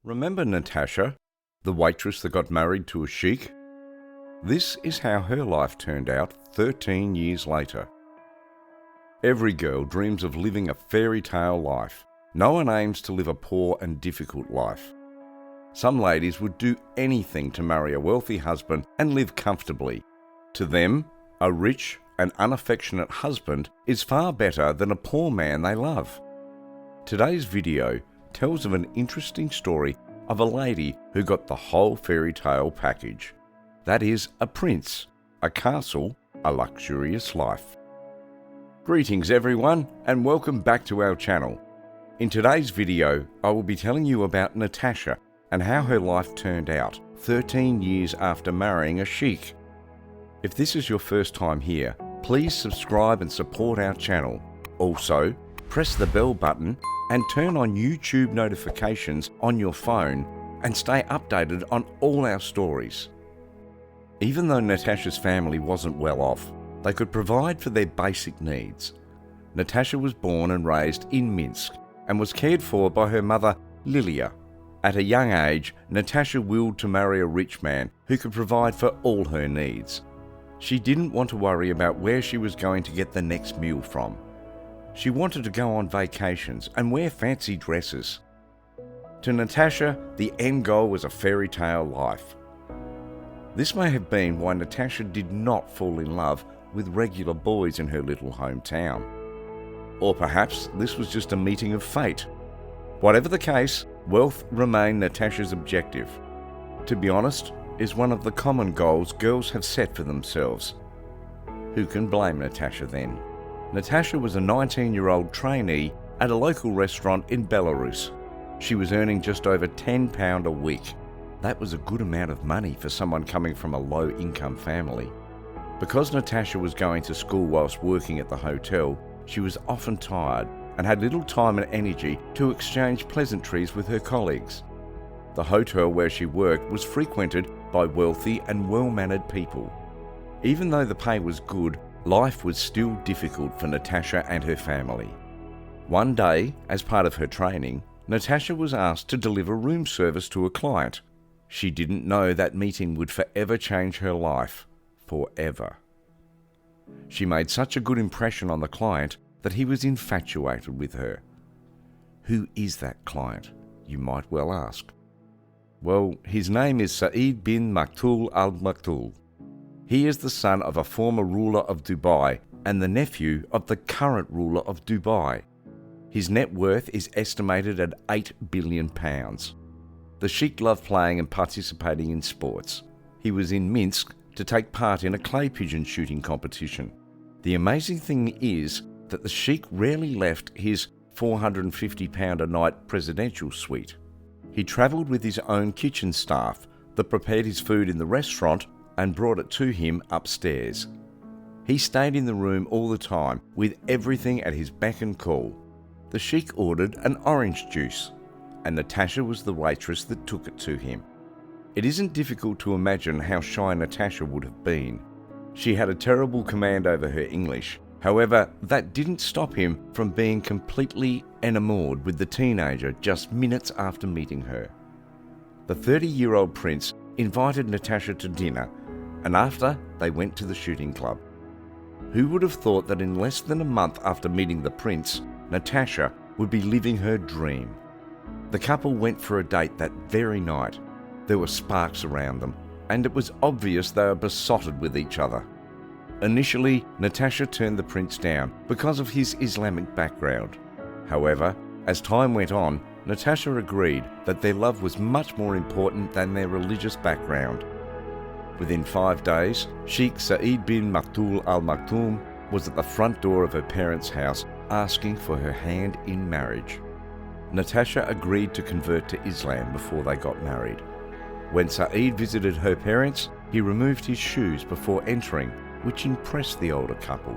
Remember Natasha, the waitress that got married to a sheikh? This is how her life turned out 13 years later. Every girl dreams of living a fairy tale life. No one aims to live a poor and difficult life. Some ladies would do anything to marry a wealthy husband and live comfortably. To them, a rich and unaffectionate husband is far better than a poor man they love. Today's video tells of an interesting story of a lady who got the whole fairy tale package. That is, a prince, a castle, a luxurious life. Greetings everyone, and welcome back to our channel. In today's video, I will be telling you about Natasha and how her life turned out 13 years after marrying a sheikh. If this is your first time here, please subscribe and support our channel. Also, press the bell button and turn on YouTube notifications on your phone and stay updated on all our stories. Even though Natasha's family wasn't well off, they could provide for their basic needs. Natasha was born and raised in Minsk and was cared for by her mother, Lilia. At a young age, Natasha willed to marry a rich man who could provide for all her needs. She didn't want to worry about where she was going to get the next meal from. She wanted to go on vacations and wear fancy dresses. To Natasha, the end goal was a fairy tale life. This may have been why Natasha did not fall in love with regular boys in her little hometown. Or perhaps this was just a meeting of fate. Whatever the case, wealth remained Natasha's objective. To be honest, is one of the common goals girls have set for themselves. Who can blame Natasha then? Natasha was a 19-year-old trainee at a local restaurant in Belarus. She was earning just over £10 a week. That was a good amount of money for someone coming from a low-income family. Because Natasha was going to school whilst working at the hotel, she was often tired and had little time and energy to exchange pleasantries with her colleagues. The hotel where she worked was frequented by wealthy and well-mannered people. Even though the pay was good, life was still difficult for Natasha and her family. One day, as part of her training, Natasha was asked to deliver room service to a client. She didn't know that meeting would forever change her life. Forever. She made such a good impression on the client that he was infatuated with her. Who is that client, you might well ask? Well, his name is Saeed bin Maktoum Al Maktoum. He is the son of a former ruler of Dubai and the nephew of the current ruler of Dubai. His net worth is estimated at £8 billion. The sheikh loved playing and participating in sports. He was in Minsk to take part in a clay pigeon shooting competition. The amazing thing is that the sheikh rarely left his £450 a night presidential suite. He travelled with his own kitchen staff that prepared his food in the restaurant and brought it to him upstairs. He stayed in the room all the time with everything at his beck and call. The sheikh ordered an orange juice, and Natasha was the waitress that took it to him. It isn't difficult to imagine how shy Natasha would have been. She had a terrible command over her English. However, that didn't stop him from being completely enamored with the teenager just minutes after meeting her. The 30-year-old prince invited Natasha to dinner, and after, they went to the shooting club. Who would have thought that in less than a month after meeting the prince, Natasha would be living her dream? The couple went for a date that very night. There were sparks around them, and it was obvious they were besotted with each other. Initially, Natasha turned the prince down because of his Islamic background. However, as time went on, Natasha agreed that their love was much more important than their religious background. Within 5 days, Sheikh Saeed bin Maktoum Al Maktoum was at the front door of her parents' house asking for her hand in marriage. Natasha agreed to convert to Islam before they got married. When Saeed visited her parents, he removed his shoes before entering, which impressed the older couple.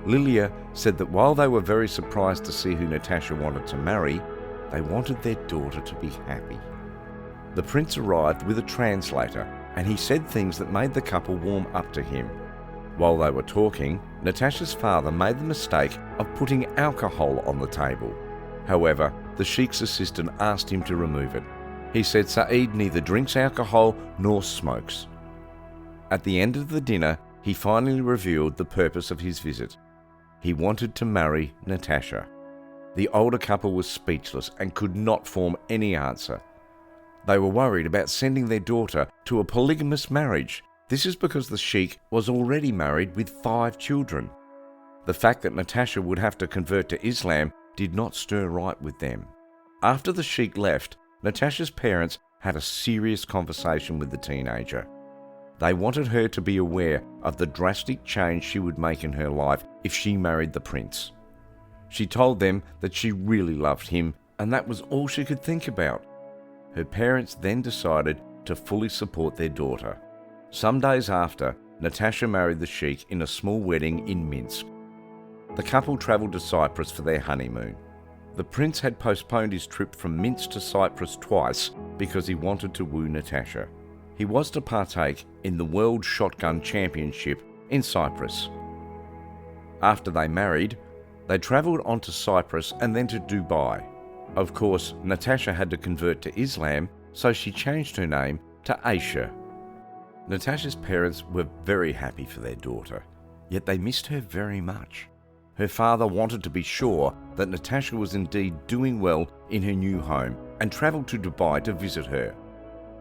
Lilia said that while they were very surprised to see who Natasha wanted to marry, they wanted their daughter to be happy. The prince arrived with a translator, and he said things that made the couple warm up to him. While they were talking, Natasha's father made the mistake of putting alcohol on the table. However, the Sheikh's assistant asked him to remove it. He said Saeed neither drinks alcohol nor smokes. At the end of the dinner, he finally revealed the purpose of his visit. He wanted to marry Natasha. The older couple was speechless and could not form any answer. They were worried about sending their daughter to a polygamous marriage. This is because the Sheikh was already married with 5 children. The fact that Natasha would have to convert to Islam did not stir right with them. After the Sheikh left, Natasha's parents had a serious conversation with the teenager. They wanted her to be aware of the drastic change she would make in her life if she married the prince. She told them that she really loved him, and that was all she could think about. Her parents then decided to fully support their daughter. Some days after, Natasha married the Sheikh in a small wedding in Minsk. The couple travelled to Cyprus for their honeymoon. The prince had postponed his trip from Minsk to Cyprus twice because he wanted to woo Natasha. He was to partake in the World Shotgun Championship in Cyprus. After they married, they travelled on to Cyprus and then to Dubai. Of course, Natasha had to convert to Islam, so she changed her name to Aisha. Natasha's parents were very happy for their daughter, yet they missed her very much. Her father wanted to be sure that Natasha was indeed doing well in her new home and travelled to Dubai to visit her.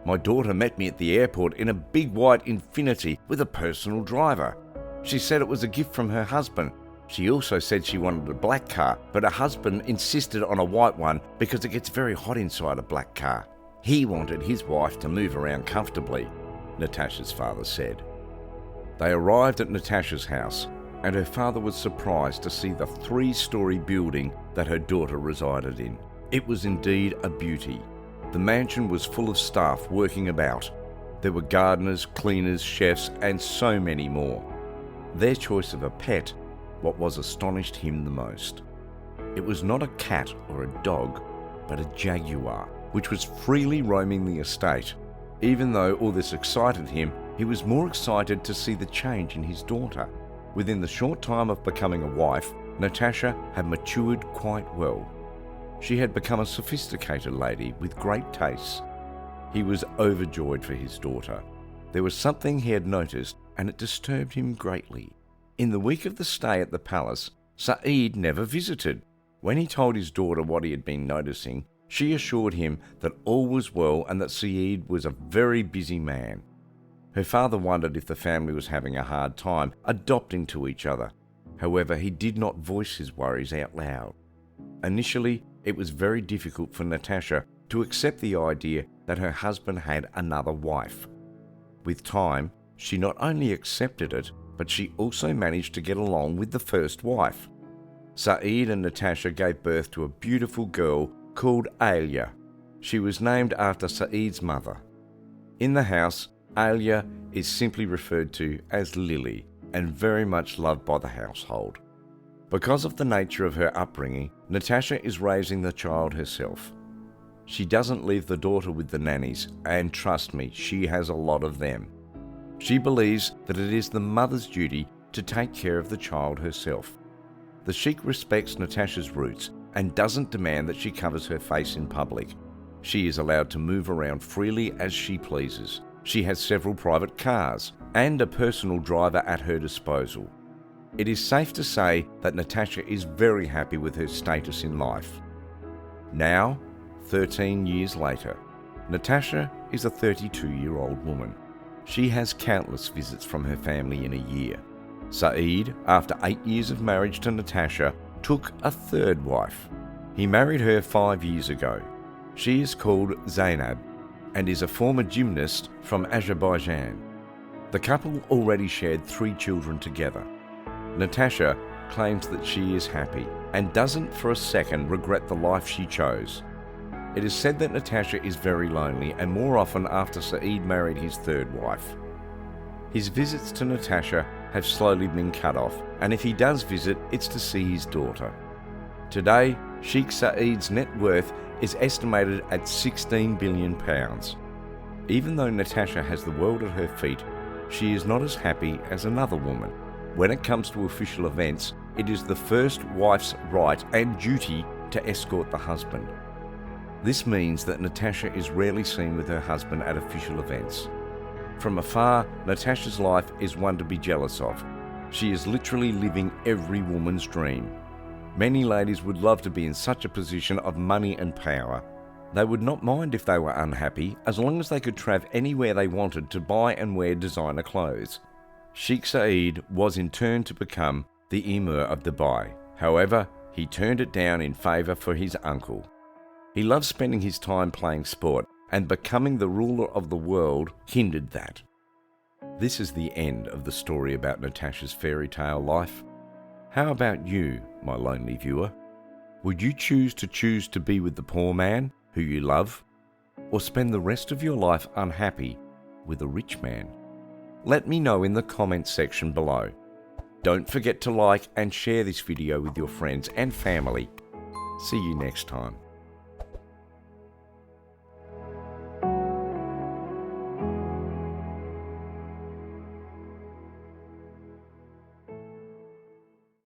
My daughter met me at the airport in a big white Infiniti with a personal driver. She said it was a gift from her husband. She also said she wanted a black car, but her husband insisted on a white one because it gets very hot inside a black car. He wanted his wife to move around comfortably, Natasha's father said. They arrived at Natasha's house, and her father was surprised to see the 3-story building that her daughter resided in. It was indeed a beauty. The mansion was full of staff working about. There were gardeners, cleaners, chefs, and so many more. Their choice of a pet, what was astonished him the most. It was not a cat or a dog, but a jaguar, which was freely roaming the estate. Even though all this excited him, he was more excited to see the change in his daughter. Within the short time of becoming a wife, Natasha had matured quite well. She had become a sophisticated lady with great tastes. He was overjoyed for his daughter. There was something he had noticed, and it disturbed him greatly. In the week of the stay at the palace, Saeed never visited. When he told his daughter what he had been noticing, she assured him that all was well and that Saeed was a very busy man. Her father wondered if the family was having a hard time adopting to each other. However, he did not voice his worries out loud. Initially, it was very difficult for Natasha to accept the idea that her husband had another wife. With time, she not only accepted it, but she also managed to get along with the first wife. Saeed and Natasha gave birth to a beautiful girl called Alia. She was named after Saeed's mother. In the house, Alia is simply referred to as Lily and very much loved by the household. Because of the nature of her upbringing, Natasha is raising the child herself. She doesn't leave the daughter with the nannies, and trust me, she has a lot of them. She believes that it is the mother's duty to take care of the child herself. The Sheikh respects Natasha's roots and doesn't demand that she covers her face in public. She is allowed to move around freely as she pleases. She has several private cars and a personal driver at her disposal. It is safe to say that Natasha is very happy with her status in life. Now, 13 years later, Natasha is a 32-year-old woman. She has countless visits from her family in a year. Saeed, after 8 years of marriage to Natasha, took a third wife. He married her 5 years ago. She is called Zainab and is a former gymnast from Azerbaijan. The couple already shared 3 children together. Natasha claims that she is happy and doesn't for a second regret the life she chose. It is said that Natasha is very lonely, and more often after Saeed married his third wife. His visits to Natasha have slowly been cut off, and if he does visit, it's to see his daughter. Today, Sheikh Saeed's net worth is estimated at £16 billion. Even though Natasha has the world at her feet, she is not as happy as another woman. When it comes to official events, it is the first wife's right and duty to escort the husband. This means that Natasha is rarely seen with her husband at official events. From afar, Natasha's life is one to be jealous of. She is literally living every woman's dream. Many ladies would love to be in such a position of money and power. They would not mind if they were unhappy, as long as they could travel anywhere they wanted to buy and wear designer clothes. Sheikh Saeed was in turn to become the Emir of Dubai. However, he turned it down in favour for his uncle. He loved spending his time playing sport, and becoming the ruler of the world hindered that. This is the end of the story about Natasha's fairy tale life. How about you, my lonely viewer? Would you choose to be with the poor man who you love, or spend the rest of your life unhappy with a rich man? Let me know in the comments section below. Don't forget to like and share this video with your friends and family. See you next time.